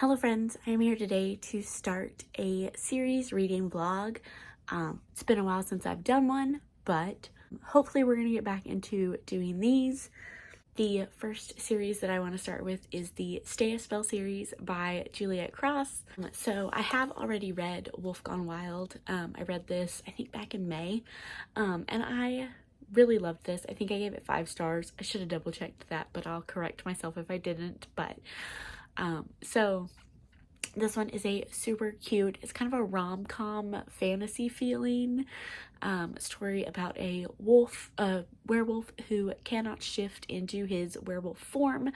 Hello friends, I am here today to start a series reading vlog. It's been a while since I've done one, but hopefully we're going to get back into doing these. The first series that I want to start with is the Stay a Spell series by Juliet Cross. So I have already read Wolf Gone Wild. I read this, I think, back in May, and I really loved this. I think I gave it 5 stars. I should have double checked that, but I'll correct myself if I didn't. But so this one is a super cute, it's kind of a rom-com fantasy feeling story about a werewolf who cannot shift into his werewolf form.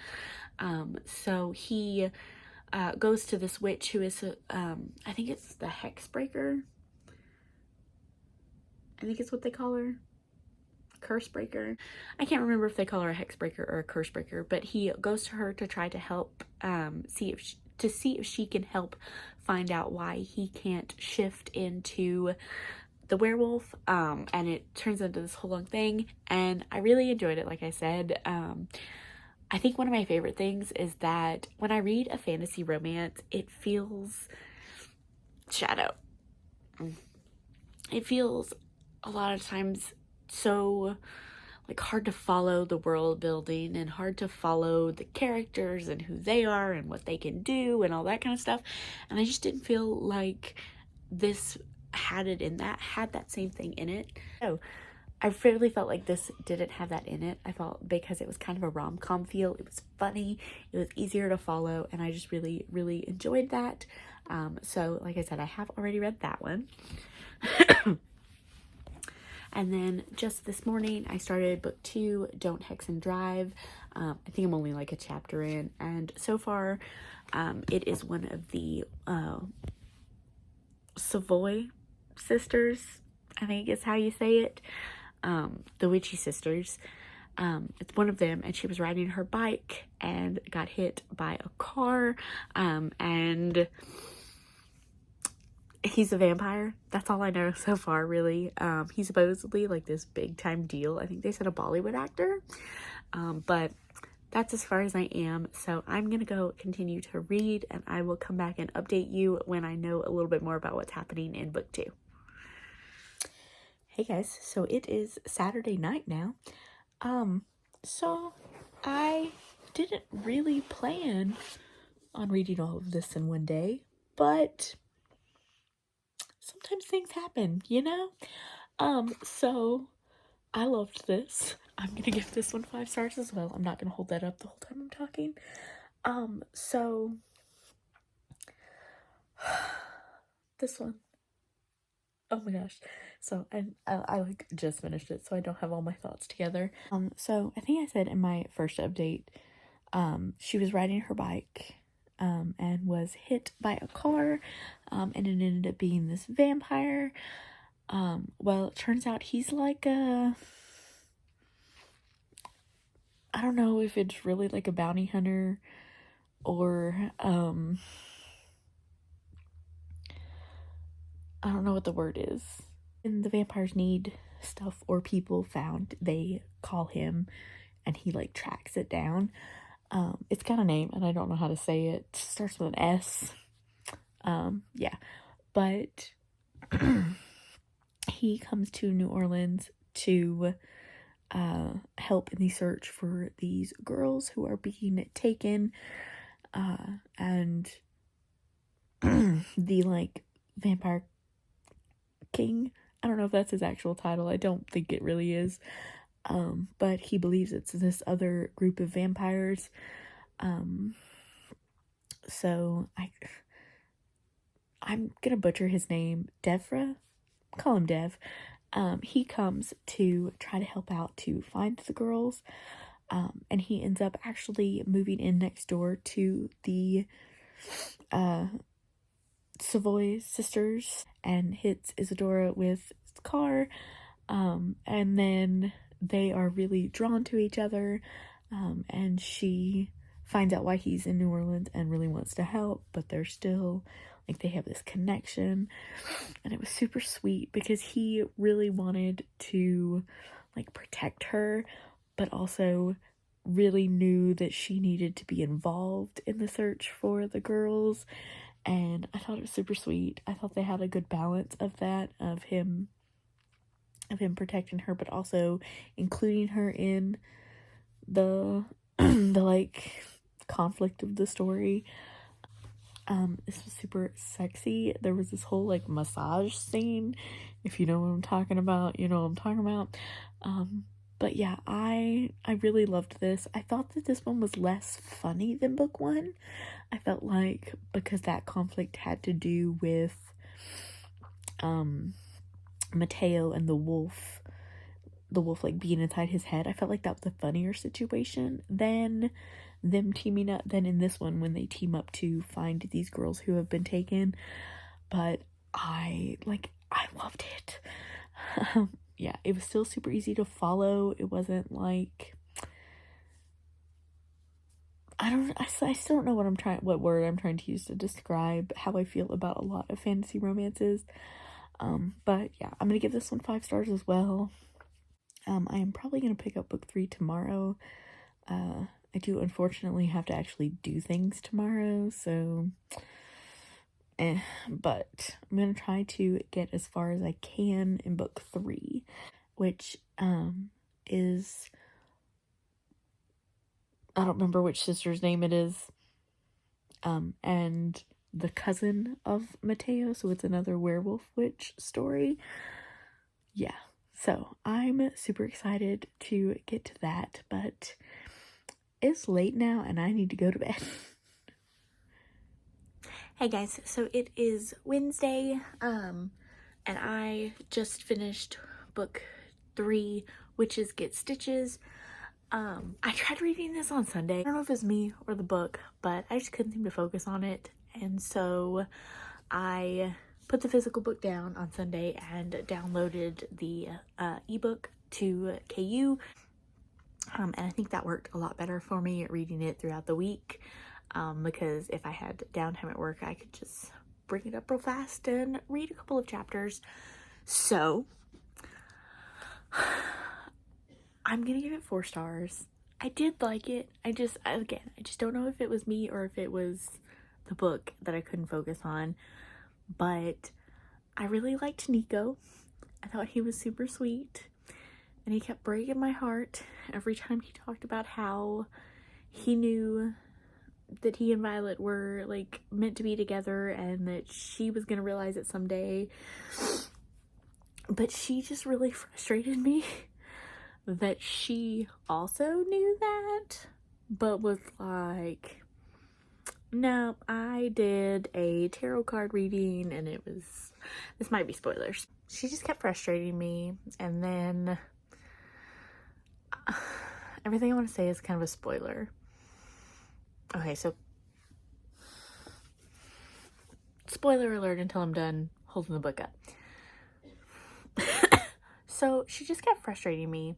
So he goes to this witch who is, I think it's the Hexbreaker. I think it's what they call her. Cursebreaker. I can't remember if they call her a Hexbreaker or a Cursebreaker, but he goes to her to try to help see if she can help find out why he can't shift into the werewolf, and it turns into this whole long thing, and I really enjoyed it. Like I said, I think one of my favorite things is that when I read a fantasy romance, it feels it feels a lot of times so like hard to follow the world building and hard to follow the characters and who they are and what they can do and all that kind of stuff. And I just didn't feel like this had that same thing in it. So I really felt like this didn't have that in it. I felt because it was kind of a rom-com feel. It was funny, it was easier to follow, and I just really, really enjoyed that. So like I said, I have already read that one. And then just this morning, I started book 2, Don't Hex and Drive. I think I'm only like a chapter in, and so far, it is one of the Savoy sisters, I think is how you say it. The Witchy sisters. It's one of them, and she was riding her bike and got hit by a car, and he's a vampire. That's all I know so far, really. He's supposedly like this big time deal. I think they said a Bollywood actor. But that's as far as I am. So I'm going to go continue to read, and I will come back and update you when I know a little bit more about what's happening in book 2. Hey guys, so it is Saturday night now. So I didn't really plan on reading all of this in one day, but sometimes things happen, you know? So I loved this. I'm gonna give this one 5 stars as well. I'm not gonna hold that up the whole time I'm talking. So this one, oh my gosh. So I like just finished it, so I don't have all my thoughts together. So I think I said in my first update, she was riding her bike, and was hit by a car, and it ended up being this vampire. Well, it turns out he's like I don't know if it's really like a bounty hunter or, I don't know what the word is. And the vampires need stuff or people found, they call him, and he like tracks it down. It's got a name and I don't know how to say it. It starts with an S. Yeah, but he comes to New Orleans to help in the search for these girls who are being taken, and the like vampire king, I don't know if that's his actual title, I don't think it really is, but he believes it's this other group of vampires. So I'm gonna butcher his name. Devra? Call him Dev. He comes to try to help out to find the girls, and he ends up actually moving in next door to the Savoy sisters and hits Isadora with his car, and then they are really drawn to each other, and she finds out why he's in New Orleans and really wants to help, but they're still like, they have this connection, and it was super sweet because he really wanted to like protect her, but also really knew that she needed to be involved in the search for the girls, and I thought it was super sweet. I thought they had a good balance of that, of him protecting her, but also including her in the the like conflict of the story. This was super sexy. There was this whole like massage scene. If you know what I'm talking about, you know what I'm talking about. But yeah, I really loved this. I thought that this one was less funny than book one. I felt like because that conflict had to do with Mateo and the wolf like being inside his head. I felt like that was a funnier situation than them teaming up than in this one when they team up to find these girls who have been taken. But I loved it. Yeah, it was still super easy to follow. It wasn't like, I still don't know what word I'm trying to use to describe how I feel about a lot of fantasy romances. But yeah, I'm gonna give this one 5 stars as well. I am probably gonna pick up book 3 tomorrow. I do unfortunately have to actually do things tomorrow, so but I'm gonna try to get as far as I can in book 3, which is, I don't remember which sister's name it is, and the cousin of Mateo, so it's another werewolf witch story. Yeah, so I'm super excited to get to that, but it's late now and I need to go to bed. Hey guys, so it is Wednesday, and I just finished book 3, Witches Get Stitches. I tried reading this on Sunday. I don't know if it was me or the book, but I just couldn't seem to focus on it, and so I put the physical book down on Sunday and downloaded the ebook to KU, and I think that worked a lot better for me reading it throughout the week, because if I had downtime at work, I could just bring it up real fast and read a couple of chapters. So I'm gonna give it 4 stars. I did like it. I just don't know if it was me or if it was the book that I couldn't focus on, but I really liked Nico. I thought he was super sweet, and he kept breaking my heart every time he talked about how he knew that he and Violet were like meant to be together and that she was gonna realize it someday. But she just really frustrated me that she also knew that, but was like, no, I did a tarot card reading and it was, this might be spoilers. She just kept frustrating me, and then everything I want to say is kind of a spoiler. Okay, so spoiler alert until I'm done holding the book up. So she just kept frustrating me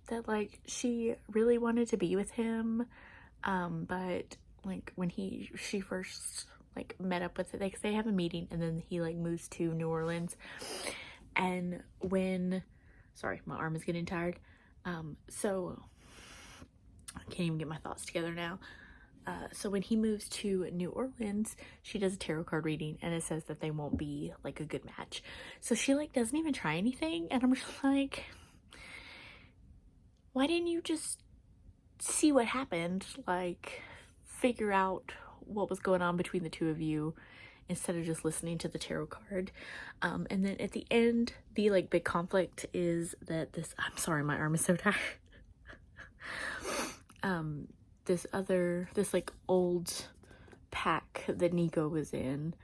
that like she really wanted to be with him, but like when she first like met up with it, like they have a meeting and then he like moves to New Orleans, and when, sorry, my arm is getting tired, so I can't even get my thoughts together now. So when he moves to New Orleans, she does a tarot card reading and it says that they won't be like a good match. So she like doesn't even try anything, and I'm just like, why didn't you just see what happened? Like figure out what was going on between the two of you instead of just listening to the tarot card. And then at the end, the like big conflict is that this, I'm sorry, my arm is so tired. This like old pack that Nico was in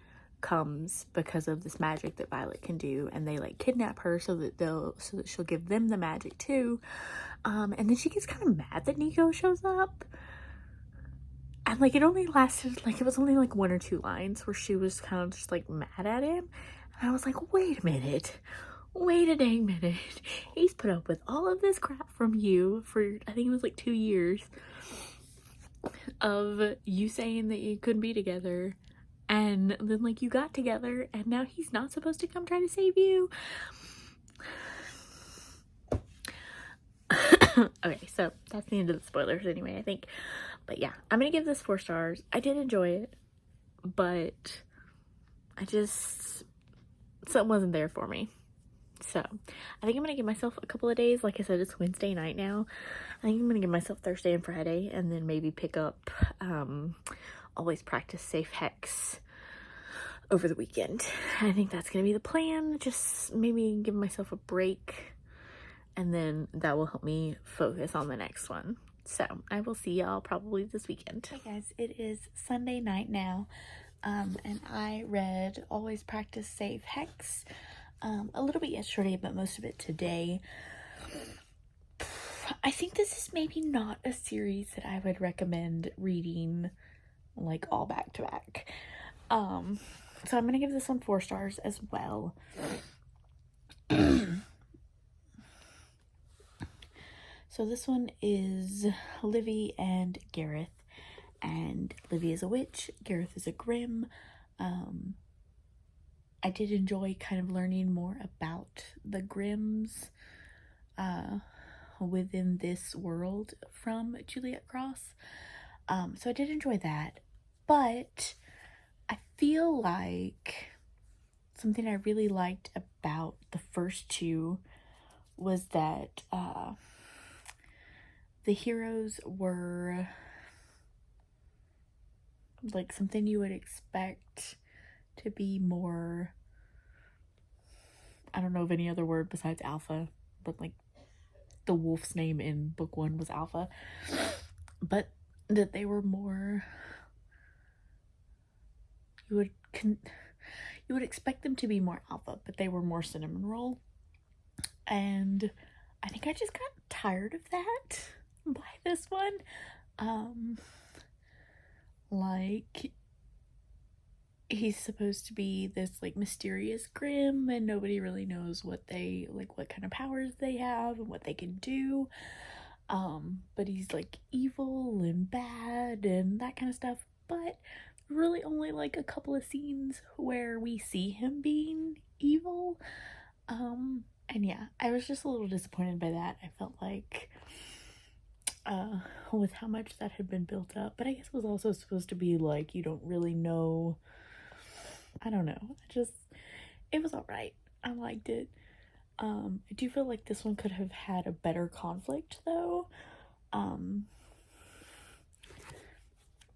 comes because of this magic that Violet can do, and they like kidnap her so that she'll give them the magic too. And then she gets kind of mad that Nico shows up, and like it only lasted like, it was only like 1 or 2 lines where she was kind of just like mad at him, and I was like, wait a dang minute, he's put up with all of this crap from you for, I think it was like 2 years of you saying that you couldn't be together, and then like you got together and now he's not supposed to come try to save you. Okay, so that's the end of the spoilers anyway, I think. But yeah, I'm gonna give this 4 stars. I did enjoy it, but something wasn't there for me. So I think I'm gonna give myself a couple of days. Like I said, it's Wednesday night now. I think I'm gonna give myself Thursday and Friday, and then maybe pick up Always Practice Safe Hex over the weekend. I think that's gonna be the plan. Just maybe give myself a break, and then that will help me focus on the next one. So I will see y'all probably this weekend. Hey guys, it is Sunday night now, and I read Always Practice Safe Hex a little bit yesterday, but most of it today. I think this is maybe not a series that I would recommend reading like all back to back. So I'm gonna give this one 4 stars as well. So this one is Livy and Gareth, and Livy is a witch, Gareth is a Grimm. I did enjoy kind of learning more about the Grimms within this world from Juliet Cross. So I did enjoy that, but I feel like something I really liked about the first 2 was that the heroes were like something you would expect to be more, I don't know of any other word besides alpha, but like the wolf's name in book 1 was Alpha, but that they were more, you would expect them to be more alpha, but they were more cinnamon roll, and I think I just got tired of that by this one. Like, he's supposed to be this like mysterious Grimm, and nobody really knows what kind of powers they have and what they can do. But he's like evil and bad and that kind of stuff, but really only like a couple of scenes where we see him being evil. And yeah, I was just a little disappointed by that. I felt like with how much that had been built up, but I guess it was also supposed to be like you don't really know. I don't know. It was alright. I liked it. I do feel like this one could have had a better conflict though.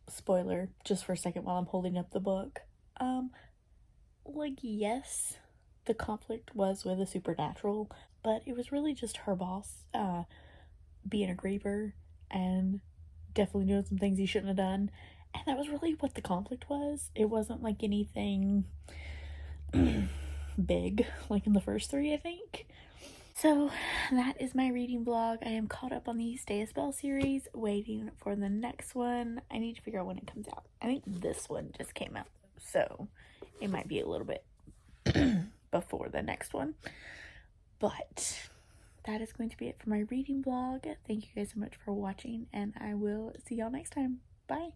Spoiler, just for a second while I'm holding up the book. Like, yes, the conflict was with a supernatural, but it was really just her boss, being a griever and definitely doing some things he shouldn't have done. And that was really what the conflict was. It wasn't like anything big like in the first 3, I think. So that is my reading vlog. I am caught up on the Stay a Spell series, waiting for the next one. I need to figure out when it comes out. I think this one just came out, so it might be a little bit before the next one. But that is going to be it for my reading vlog. Thank you guys so much for watching, and I will see y'all next time. Bye.